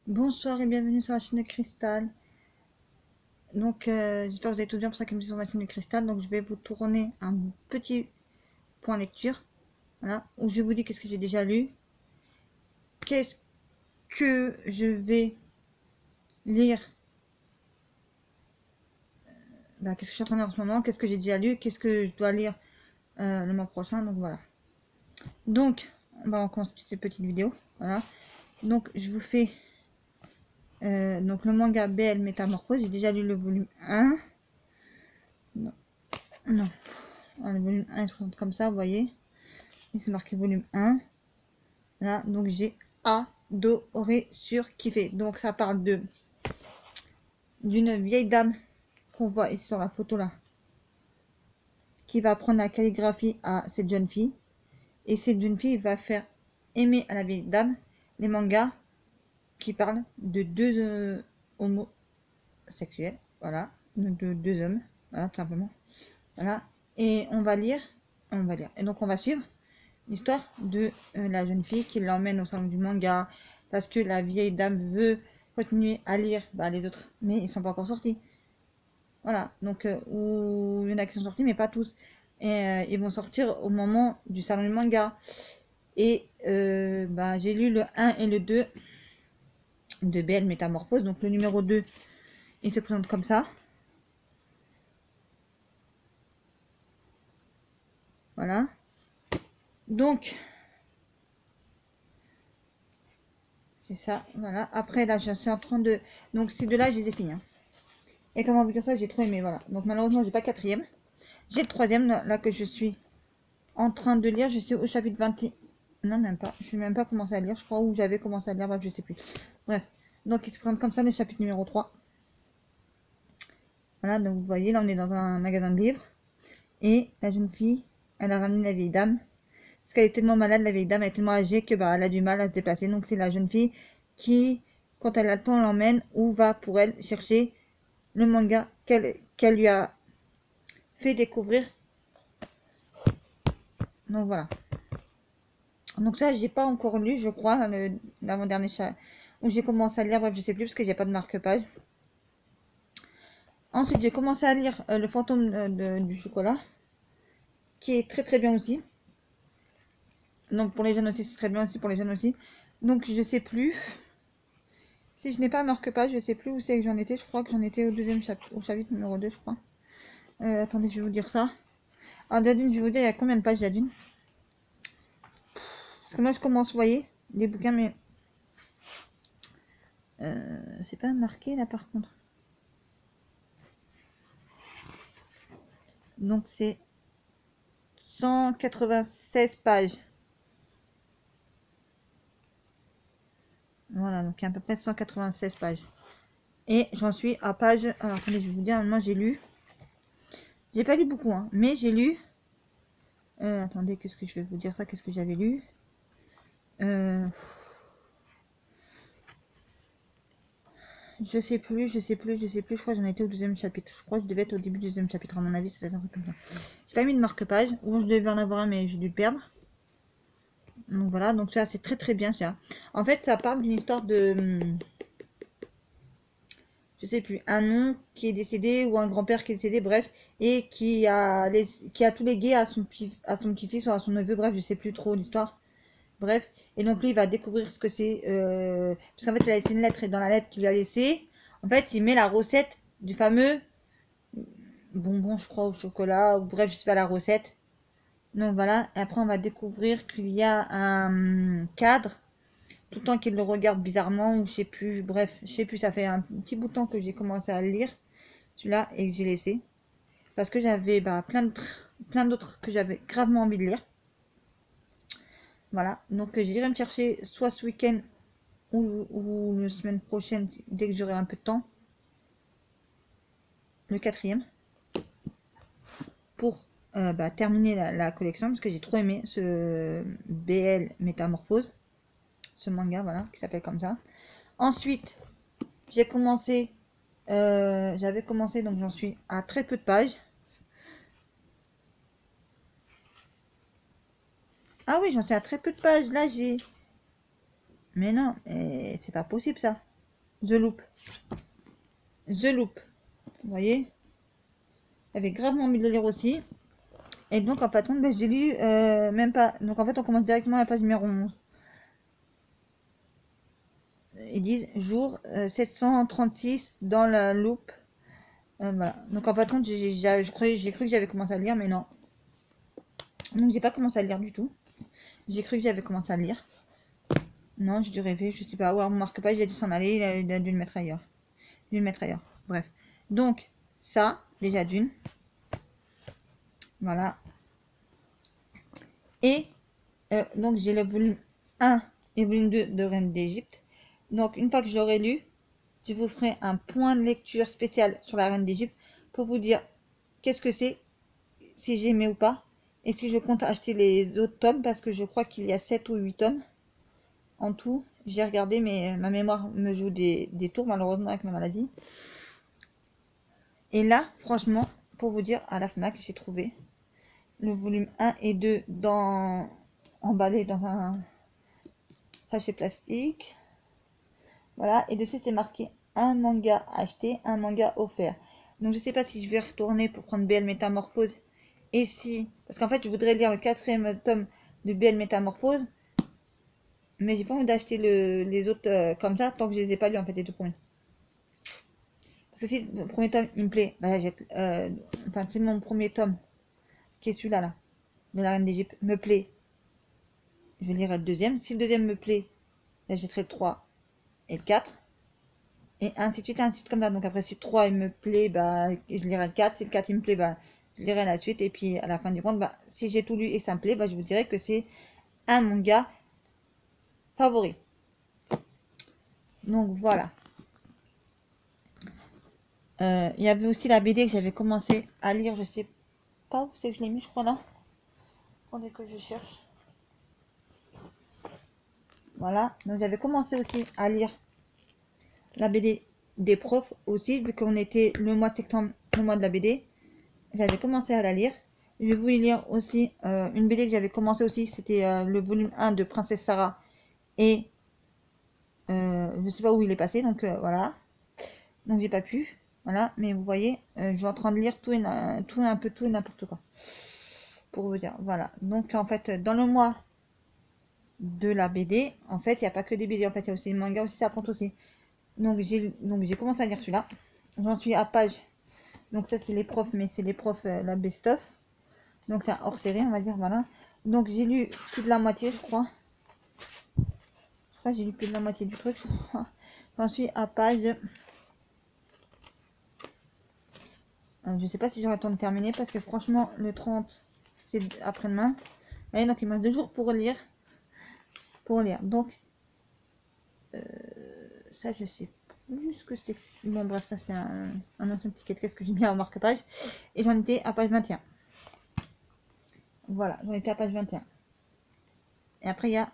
Bonsoir et bienvenue sur la chaîne de Cristal. Donc, j'espère que vous allez tous bien pour ça que je suis sur ma chaîne de Cristal. Donc, je vais vous tourner un petit point lecture, voilà, où je vous dis qu'est-ce que j'ai déjà lu, qu'est-ce que je vais lire, qu'est-ce que je suis en train de lire en ce moment, qu'est-ce que j'ai déjà lu, qu'est-ce que je dois lire le mois prochain. Donc, voilà. Donc, on commence cette petite vidéo. Voilà. Donc, je vous fais donc le manga BL Métamorphose. J'ai déjà lu le volume 1. Non, non. Le volume 1 il se présente comme ça, vous voyez. C'est marqué volume 1. Là, donc j'ai adoré, surkiffé. Donc ça parle de d'une vieille dame qu'on voit ici sur la photo là, qui va apprendre la calligraphie à cette jeune fille. Et cette jeune fille va faire aimer à la vieille dame les mangas qui parlent de deux homosexuels. Voilà. De deux hommes. Voilà, tout simplement. Voilà. Et on va lire. Et donc on va suivre l'histoire de la jeune fille qui l'emmène au salon du manga parce que la vieille dame veut continuer à lire les autres, mais ils sont pas encore sortis. Voilà, donc où il y en a qui sont sortis, mais pas tous. Et ils vont sortir au moment du salon du manga. Et j'ai lu le 1 et le 2 de BL Métamorphose. Donc le numéro 2, il se présente comme ça. Voilà. Donc, c'est ça, voilà. Après, là, je suis en train de... Donc, ces deux-là, je les ai finis. Hein. Et comment vous dire ça, j'ai trop aimé, voilà. Donc, malheureusement, j'ai pas quatrième. J'ai le troisième, là, que je suis en train de lire. Je suis au chapitre 21. Non, même pas. Je suis même pas commencé à lire, je crois, où j'avais commencé à lire, bref, je sais plus. Bref. Donc, il se présente comme ça, le chapitre numéro 3. Voilà, donc vous voyez, là, on est dans un magasin de livres. Et la jeune fille, elle a ramené la vieille dame. Parce qu'elle est tellement malade, la vieille dame, elle est tellement âgée que elle a du mal à se déplacer. Donc, c'est la jeune fille qui, quand elle a le temps, l'emmène ou va pour elle chercher le manga qu'elle lui a fait découvrir. Donc, voilà. Donc ça, j'ai pas encore lu, je crois, l'avant-dernier chat où j'ai commencé à lire, bref, je sais plus parce qu'il n'y a pas de marque-page. Ensuite, j'ai commencé à lire Le fantôme du chocolat, qui est très très bien aussi. Donc pour les jeunes aussi, c'est très bien aussi pour les jeunes aussi. Donc je sais plus. Si je n'ai pas marque-page, je sais plus où c'est que j'en étais. Je crois que j'en étais au deuxième chapitre, au chapitre numéro 2, je crois. Attendez, je vais vous dire ça. Alors d'Adune, je vais vous dire, il y a combien de pages d'Adune? Parce que moi, je commence, vous voyez, les bouquins, mais c'est pas marqué là par contre. Donc c'est 196 pages. Voilà, donc il y a à peu près 196 pages. Et j'en suis à page... Alors attendez, je vais vous dire, moi j'ai lu. J'ai pas lu beaucoup, hein, mais j'ai lu... attendez, qu'est-ce que je vais vous dire ça? Qu'est-ce que j'avais lu? Je sais plus. Je crois que j'en étais au deuxième chapitre. Je crois que je devais être au début du deuxième chapitre, à mon avis, c'est un truc comme ça. J'ai pas mis de marque-page, ou je devais en avoir un, mais j'ai dû le perdre. Donc voilà, donc ça c'est très très bien ça. En fait, ça parle d'une histoire de... Je sais plus, un oncle qui est décédé ou un grand-père qui est décédé, bref, et qui a tout légué à son petit-fils ou à son neveu, bref, je sais plus trop l'histoire. Bref, et donc lui il va découvrir ce que c'est, parce qu'en fait il a laissé une lettre et dans la lettre qu'il lui a laissée, en fait il met la recette du fameux bonbon, je crois, au chocolat, ou bref, je sais pas la recette. Donc voilà, et après on va découvrir qu'il y a un cadre, tout le temps qu'il le regarde bizarrement, ou je sais plus, bref, je sais plus, ça fait un petit bout de temps que j'ai commencé à le lire, celui-là, et que j'ai laissé. Parce que j'avais plein d'autres que j'avais gravement envie de lire. Voilà, donc j'irai me chercher soit ce week-end ou la semaine prochaine, dès que j'aurai un peu de temps, le quatrième, pour terminer la collection, parce que j'ai trop aimé ce BL Métamorphose, ce manga, voilà, qui s'appelle comme ça. Ensuite, j'avais commencé, donc j'en suis à très peu de pages. Ah oui, j'en suis à très peu de pages, là j'ai... Mais non, c'est pas possible ça. The Loop. The Loop. Vous voyez? J'avais gravement envie de le lire aussi. Et donc, en fait, ben, j'ai lu même pas. Donc, en fait, on commence directement à la page numéro 11. Ils disent jour 736 dans la loupe. Voilà. Donc, en fait, j'ai cru que j'avais commencé à lire, mais non. Donc, j'ai pas commencé à lire du tout. J'ai cru que j'avais commencé à lire. Non, j'ai dû rêver, je sais pas. Ouais, on remarque pas, il a dû s'en aller, il a dû le mettre ailleurs. Dû le mettre ailleurs. Bref. Donc, ça, déjà d'une. Voilà. Et donc, j'ai le volume 1 et le volume 2 de Reine d'Égypte. Donc, une fois que j'aurai lu, je vous ferai un point de lecture spécial sur la Reine d'Égypte pour vous dire qu'est-ce que c'est, si j'aimais ou pas, et si je compte acheter les autres tomes, parce que je crois qu'il y a 7 ou 8 tomes en tout. J'ai regardé, mais ma mémoire me joue des tours, malheureusement, avec ma maladie. Et là, franchement, pour vous dire, à la FNAC, j'ai trouvé le volume 1 et 2 emballé dans un sachet plastique. Voilà, et dessus c'est marqué un manga acheté, un manga offert. Donc je sais pas si je vais retourner pour prendre BL Métamorphose. Et si, parce qu'en fait je voudrais lire le 4e tome de BL Métamorphose, mais j'ai pas envie d'acheter les autres comme ça tant que je les ai pas lus en fait, les deux premiers. Parce que si le premier tome il me plaît, bah, enfin si mon premier tome qui est celui-là là, de la Reine d'Égypte me plaît, je lirai le deuxième. Si le deuxième me plaît, j'achèterai le 3 et le 4. Et ainsi de suite comme ça. Donc après, si le 3 il me plaît, bah, je lirai le 4. Si le 4 il me plaît, bah, je lirai la suite. Et puis à la fin du compte, bah, si j'ai tout lu et que ça me plaît, bah, je vous dirais que c'est un manga favori. Donc voilà. Il y avait aussi la BD que j'avais commencé à lire. Je sais pas où c'est que je l'ai mis, je crois là. Attendez que je cherche. Voilà. Donc j'avais commencé aussi à lire la BD des profs aussi, vu qu'on était le mois de septembre, le mois de la BD. J'avais commencé à la lire. Je voulais lire aussi une BD que j'avais commencé aussi, c'était le volume 1 de Princesse Sarah. Et je sais pas où il est passé, donc voilà. Donc j'ai pas pu. Voilà, mais vous voyez, je suis en train de lire tout et n'importe quoi. Pour vous dire, voilà. Donc en fait, dans le mois de la BD, en fait, il n'y a pas que des BD, en fait, il y a aussi des mangas aussi, ça compte aussi. Donc j'ai commencé à lire celui-là. J'en suis à page. Donc ça c'est les profs, mais c'est les profs la best-of. Donc c'est un hors série, on va dire, voilà. Donc j'ai lu plus de la moitié, je crois. Je crois que j'ai lu plus de la moitié du truc. J'en suis à page. Je sais pas si j'aurai le temps de terminer parce que franchement, le 30, c'est après-demain. Et donc il me reste 2 jours pour lire. Donc, ça je sais plus ce que c'est. Bon, bref, ça c'est un ancien petit quête que j'ai mis en marque-page. Et j'en étais à page 21. Voilà, j'en étais à page 21. Et après, il y a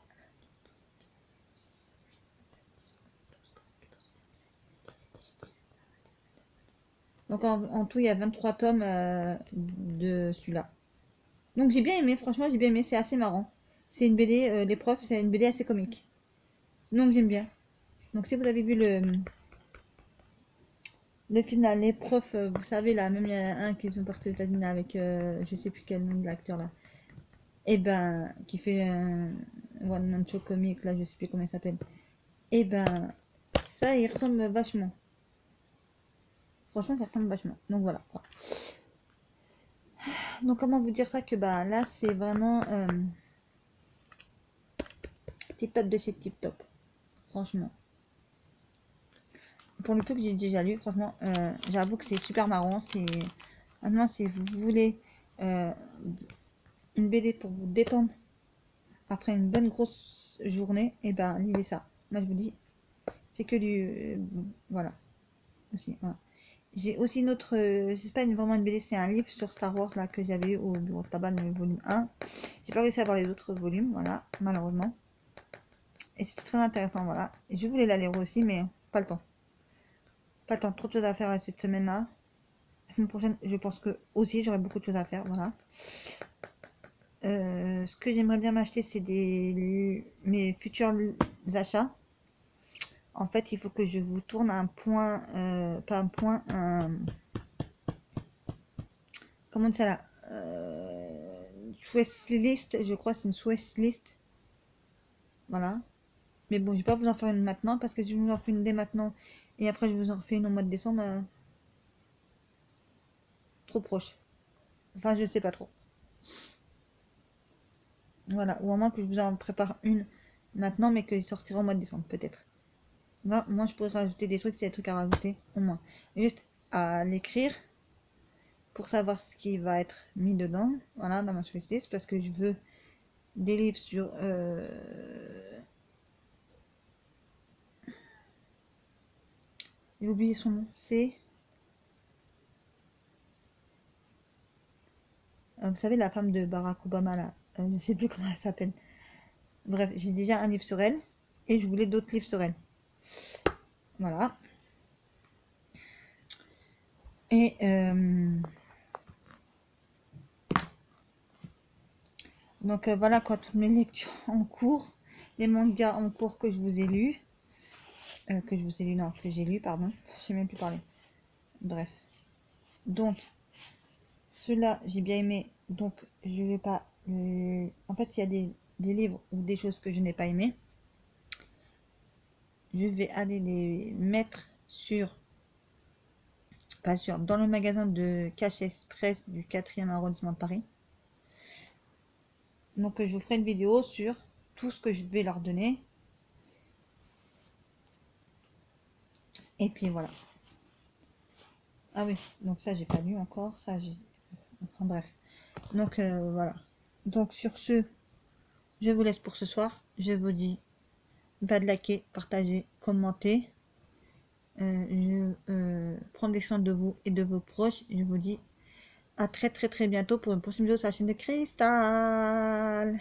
donc en tout, il y a 23 tomes de celui-là. Donc j'ai bien aimé, franchement j'ai bien aimé, c'est assez marrant. C'est une BD, les profs, c'est une BD assez comique. Donc j'aime bien. Donc si vous avez vu le film là, les profs, vous savez là, même il y a un qui sont partis aux États-Unis avec, je sais plus quel nom de l'acteur là. Et ben, qui fait un One Man Show comique là, je sais plus comment il s'appelle. Et ben, ça il ressemble vachement. Franchement ça ressemble vachement. Donc voilà. Quoi. Donc comment vous dire ça que bah là c'est vraiment tip top de chez tip top. Franchement. Pour le peu que j'ai déjà lu, franchement, j'avoue que c'est super marrant. Maintenant, si vous voulez une BD pour vous détendre après une bonne grosse journée, et ben lisez ça. Moi, je vous dis, c'est que du voilà. Aussi, voilà. J'ai aussi une autre, c'est pas vraiment une BD, c'est un livre sur Star Wars là que j'avais eu au bureau de tabac, le volume 1. J'ai pas réussi à avoir les autres volumes, voilà, malheureusement. Et c'était très intéressant, voilà. Et je voulais la lire aussi, mais pas le temps. Pas le temps, trop de choses à faire cette semaine-là. La semaine prochaine, je pense que aussi j'aurai beaucoup de choses à faire, voilà. Ce que j'aimerais bien m'acheter, c'est mes futurs achats. En fait, il faut que je vous tourne un point, pas un point, comment ça là, Swiss list, je crois, c'est une Swiss list, voilà. Mais bon, je vais pas vous en faire une maintenant parce que si je vous en fais une dès maintenant et après je vous en refais une au mois de décembre, trop proche. Enfin, je sais pas trop. Voilà, ou au moins que je vous en prépare une maintenant, mais qu'il sortira au mois de décembre, peut-être. Là, moi, je pourrais rajouter des trucs, s'il y a des trucs à rajouter, au moins. Juste à l'écrire pour savoir ce qui va être mis dedans, voilà, dans ma list, parce que je veux des livres sur... J'ai oublié son nom, c'est... vous savez, la femme de Barack Obama, là, je ne sais plus comment elle s'appelle. Bref, j'ai déjà un livre sur elle, et je voulais d'autres livres sur elle. Voilà. Et donc voilà quoi, toutes mes lectures en cours, les mangas en cours que je vous ai lus, non, que j'ai lu, pardon, je sais même plus parler. Bref. Donc, ceux-là, j'ai bien aimé, donc je vais pas... en fait, s'il y a des livres ou des choses que je n'ai pas aimé, je vais aller les mettre sur... Pas sûr, dans le magasin de Cash Express du 4e arrondissement de Paris. Donc, je vous ferai une vidéo sur tout ce que je vais leur donner. Et puis voilà. Ah oui, donc ça, j'ai pas lu encore. Ça, j'ai... Enfin bref. Donc voilà. Donc sur ce, je vous laisse pour ce soir. Je vous dis pas de liker, partager, commenter. Prendre soin de vous et de vos proches. Je vous dis à très très très bientôt pour une prochaine vidéo sur la chaîne de Cristal.